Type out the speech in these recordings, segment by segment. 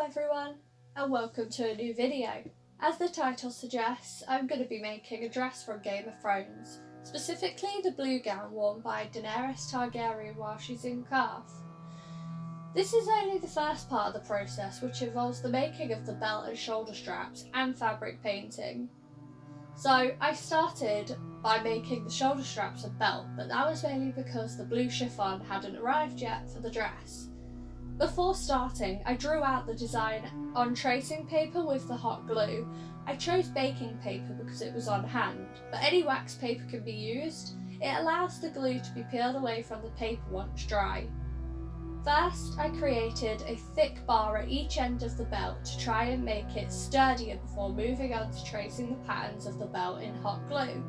everyone, and welcome to a new video. As the title suggests, I'm going to be making a dress from Game of Thrones, specifically the blue gown worn by Daenerys Targaryen while she's in Qarth. This is only the first part of the process, which involves the making of the belt and shoulder straps and fabric painting. So I started by making the shoulder straps and belt, but that was mainly because the blue chiffon hadn't arrived yet for the dress. Before starting, I drew out the design on tracing paper with the hot glue. I chose baking paper because it was on hand, but any wax paper can be used. It allows the glue to be peeled away from the paper once dry. First, I created a thick bar at each end of the belt to try and make it sturdier before moving on to tracing the patterns of the belt in hot glue.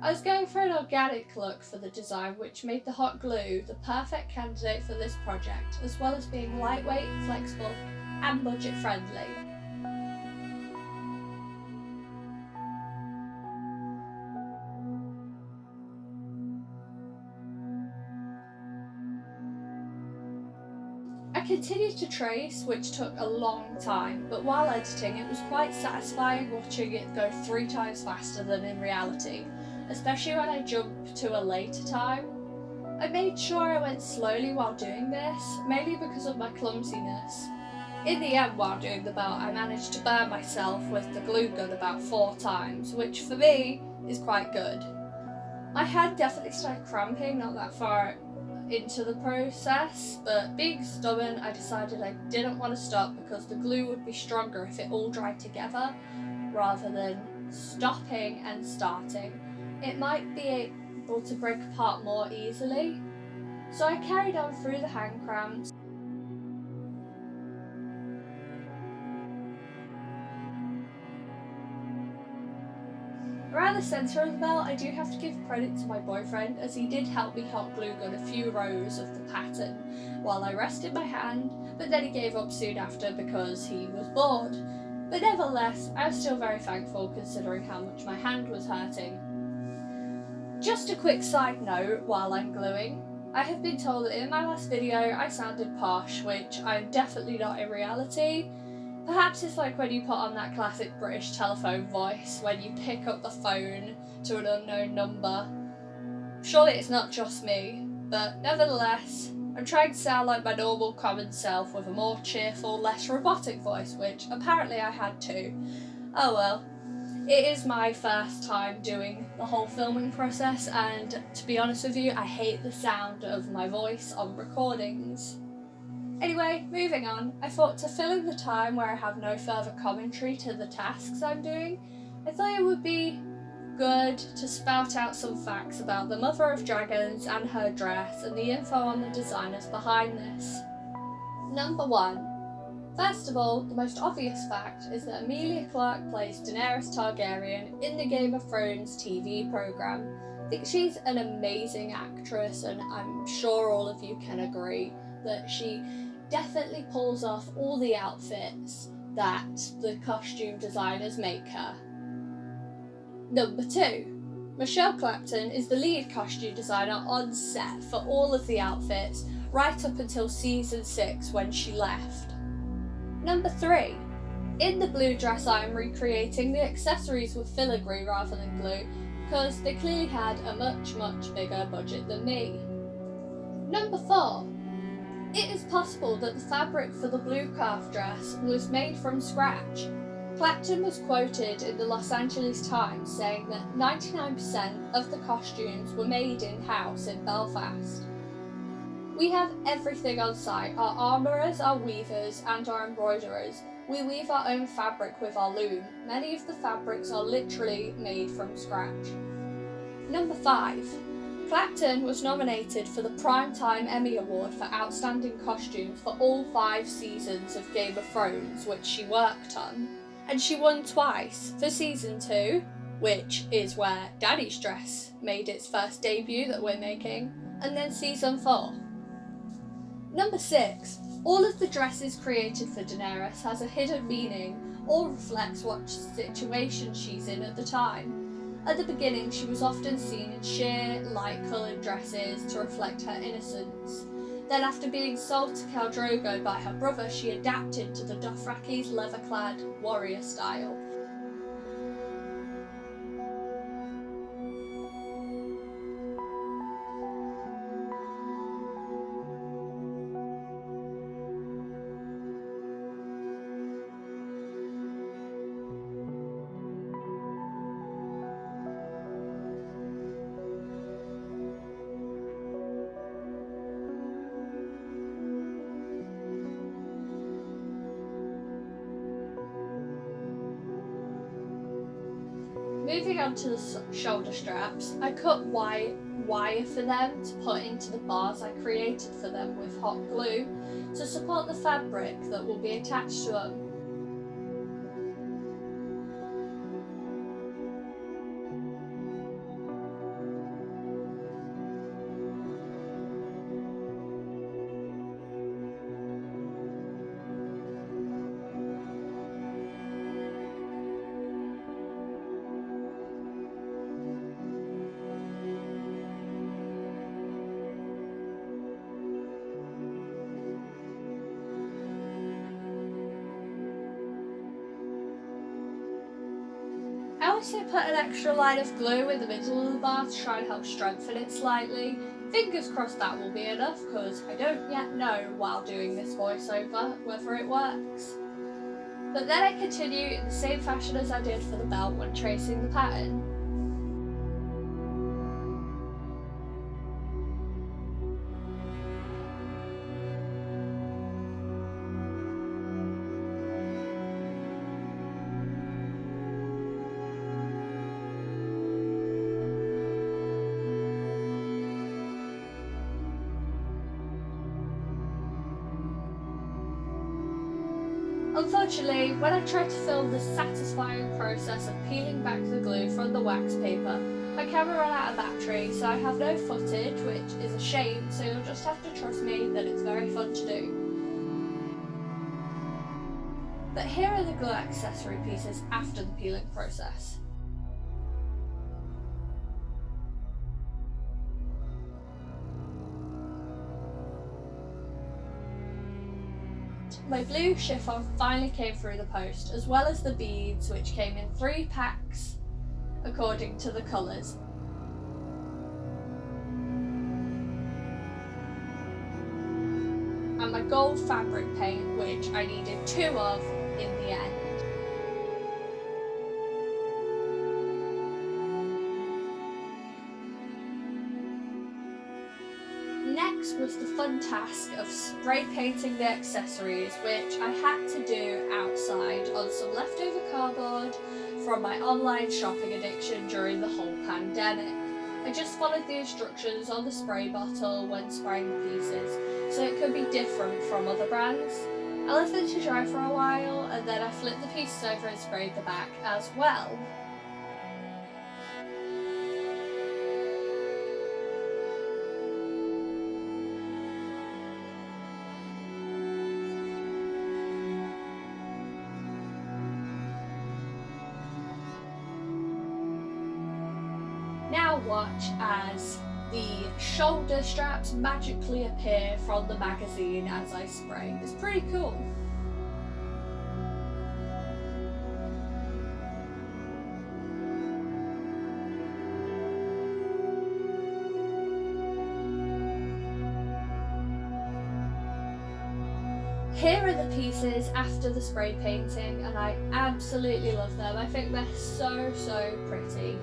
I was going for an organic look for the design, which made the hot glue the perfect candidate for this project, as well as being lightweight, flexible and budget friendly. I continued to trace, which took a long time, but while editing it was quite satisfying watching it go 3 times faster than in reality, especially when I jumped to a later time. I made sure I went slowly while doing this, mainly because of my clumsiness. In the end, while doing the belt, I managed to burn myself with the glue gun about 4 times, which for me is quite good. My hand definitely started cramping not that far into the process, but being stubborn, I decided I didn't want to stop because the glue would be stronger if it all dried together, rather than stopping and starting. It might be able to break apart more easily. So I carried on through the hand cramps. Around the centre of the belt, I do have to give credit to my boyfriend, as he did help me hot glue gun a few rows of the pattern while I rested my hand, but then he gave up soon after because he was bored. But nevertheless, I was still very thankful considering how much my hand was hurting. Just a quick side note while I'm gluing, I have been told that in my last video I sounded posh, which I'm definitely not in reality. Perhaps it's like when you put on that classic British telephone voice when you pick up the phone to an unknown number. Surely it's not just me, but nevertheless, I'm trying to sound like my normal common self with a more cheerful, less robotic voice, which apparently I had to. Oh well. It is my first time doing the whole filming process, and to be honest with you, I hate the sound of my voice on recordings. Anyway, moving on, I thought to fill in the time where I have no further commentary to the tasks I'm doing, I thought it would be good to spout out some facts about the Mother of Dragons and her dress and the info on the designers behind this. Number 1. First of all, the most obvious fact is that Emilia Clarke plays Daenerys Targaryen in the Game of Thrones TV programme. I think she's an amazing actress, and I'm sure all of you can agree that she definitely pulls off all the outfits that the costume designers make her. Number 2. Michelle Clapton is the lead costume designer on set for all of the outfits, right up until season 6 when she left. Number 3. In the blue dress I am recreating the accessories with filigree rather than glue because they clearly had a much bigger budget than me. Number 4. It is possible that the fabric for the blue Qarth dress was made from scratch. Clapton was quoted in the Los Angeles Times saying that 99% of the costumes were made in-house in Belfast. We have everything on site: our armourers, our weavers, and our embroiderers. We weave our own fabric with our loom. Many of the fabrics are literally made from scratch. Number 5. Clapton was nominated for the Primetime Emmy Award for Outstanding Costumes for all 5 seasons of Game of Thrones, which she worked on. And she won twice, for Season 2, which is where Daddy's dress made its first debut that we're making, and then Season 4. Number 6. All of the dresses created for Daenerys has a hidden meaning or reflects what situation she's in at the time. At the beginning, she was often seen in sheer, light-coloured dresses to reflect her innocence. Then, after being sold to Khal Drogo by her brother, she adapted to the Dothraki's leather-clad warrior style. Moving on to the shoulder straps, I cut white wire for them to put into the bars I created for them with hot glue to support the fabric that will be attached to them. I also put an extra line of glue in the middle of the bar to try and help strengthen it slightly. Fingers crossed that will be enough, because I don't yet know while doing this voiceover whether it works. But then I continue in the same fashion as I did for the belt when tracing the pattern. Unfortunately, when I tried to film the satisfying process of peeling back the glue from the wax paper, my camera ran out of battery, so I have no footage, which is a shame, so you'll just have to trust me that it's very fun to do. But here are the glue accessory pieces after the peeling process. My blue chiffon finally came through the post, as well as the beads, which came in 3 packs according to the colours. And my gold fabric paint, which I needed 2 of in the end. Next was the fun task of spray painting the accessories, which I had to do outside on some leftover cardboard from my online shopping addiction during the whole pandemic. I just followed the instructions on the spray bottle when spraying the pieces, so it could be different from other brands. I left them to dry for a while, and then I flipped the pieces over and sprayed the back as well. Now watch as the shoulder straps magically appear from the magazine as I spray. It's pretty cool. Here are the pieces after the spray painting, and I absolutely love them. I think they're so pretty.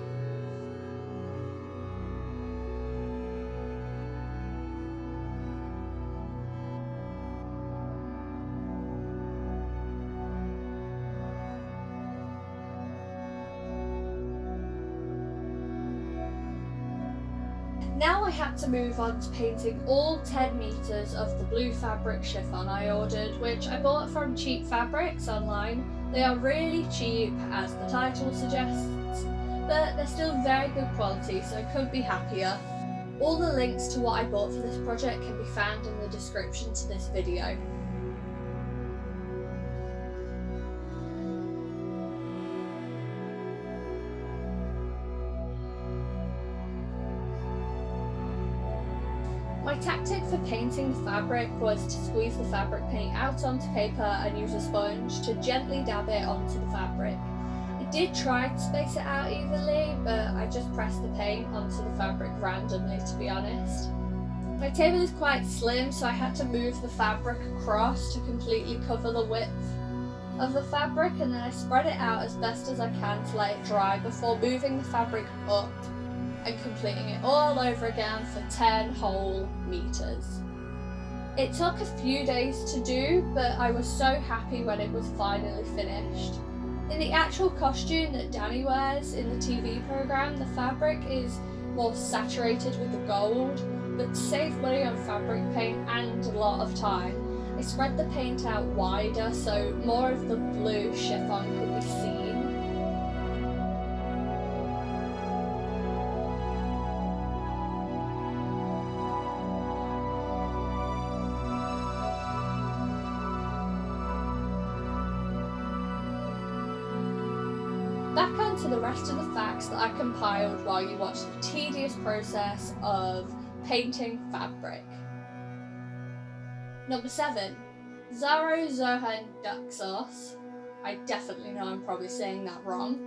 Now I had to move on to painting all 10 metres of the blue fabric chiffon I ordered, which I bought from Cheap Fabrics online. They are really cheap, as the title suggests, but they're still very good quality, so I couldn't be happier. All the links to what I bought for this project can be found in the description to this video. My tactic for painting the fabric was to squeeze the fabric paint out onto paper and use a sponge to gently dab it onto the fabric. I did try to space it out evenly, but I just pressed the paint onto the fabric randomly, to be honest. My table is quite slim, so I had to move the fabric across to completely cover the width of the fabric, and then I spread it out as best as I can to let it dry before moving the fabric up and completing it all over again for 10 whole metres. It took a few days to do, but I was so happy when it was finally finished. In the actual costume that Dany wears in the TV programme, the fabric is more saturated with the gold, but to save money on fabric paint and a lot of time, I spread the paint out wider so more of the blue chiffon could be seen. Back onto the rest of the facts that I compiled while you watch the tedious process of painting fabric. Number 7. Xaro Xhoan Daxos, I definitely know I'm probably saying that wrong,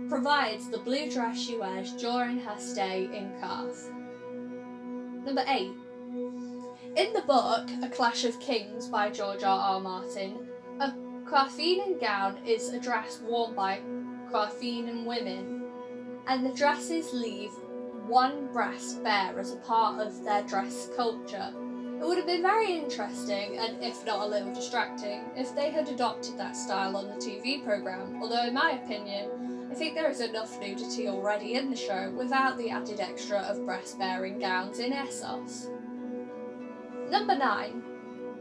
provides the blue dress she wears during her stay in Qarth. Number 8. In the book A Clash of Kings by George R.R. Martin, a Qartheen gown is a dress worn by Qartheen women, and the dresses leave one breast bare as a part of their dress culture. It would have been very interesting, and if not a little distracting, if they had adopted that style on the TV programme, although in my opinion, I think there is enough nudity already in the show without the added extra of breast-bearing gowns in Essos. Number 9.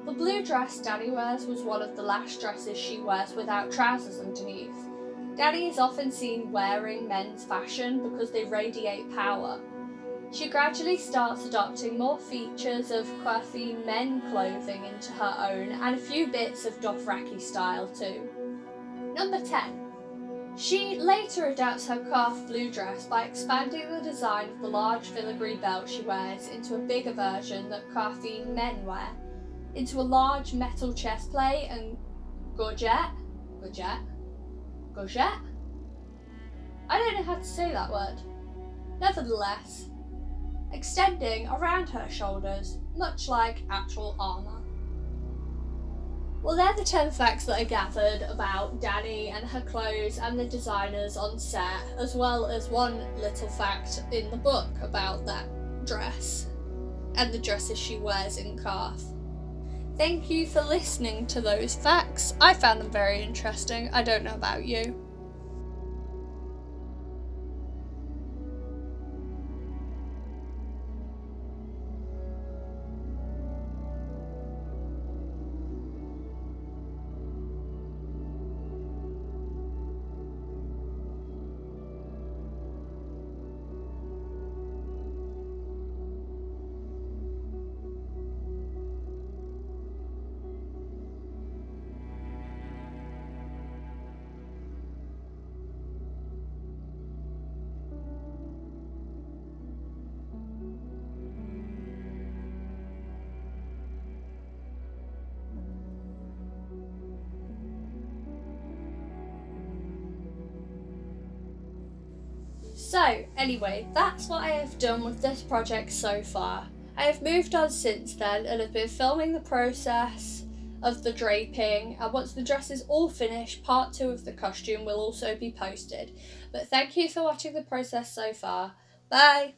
The blue dress Dany wears was one of the last dresses she wears without trousers underneath. Dany is often seen wearing men's fashion because they radiate power. She gradually starts adopting more features of Qartheen men clothing into her own, and a few bits of Dothraki style too. Number 10. She later adapts her Qarth blue dress by expanding the design of the large filigree belt she wears into a bigger version that Qartheen men wear, into a large metal chestplate and gorget? I don't know how to say that word. Nevertheless, extending around her shoulders, much like actual armour. Well, they're the 10 facts that I gathered about Dany and her clothes and the designers on set, as well as one little fact in the book about that dress and the dresses she wears in Qarth. Thank you for listening to those facts. I found them very interesting. I don't know about you. So, anyway, that's what I have done with this project so far. I have moved on since then and have been filming the process of the draping, and once the dress is all finished, part 2 of the costume will also be posted. But thank you for watching the process so far. Bye!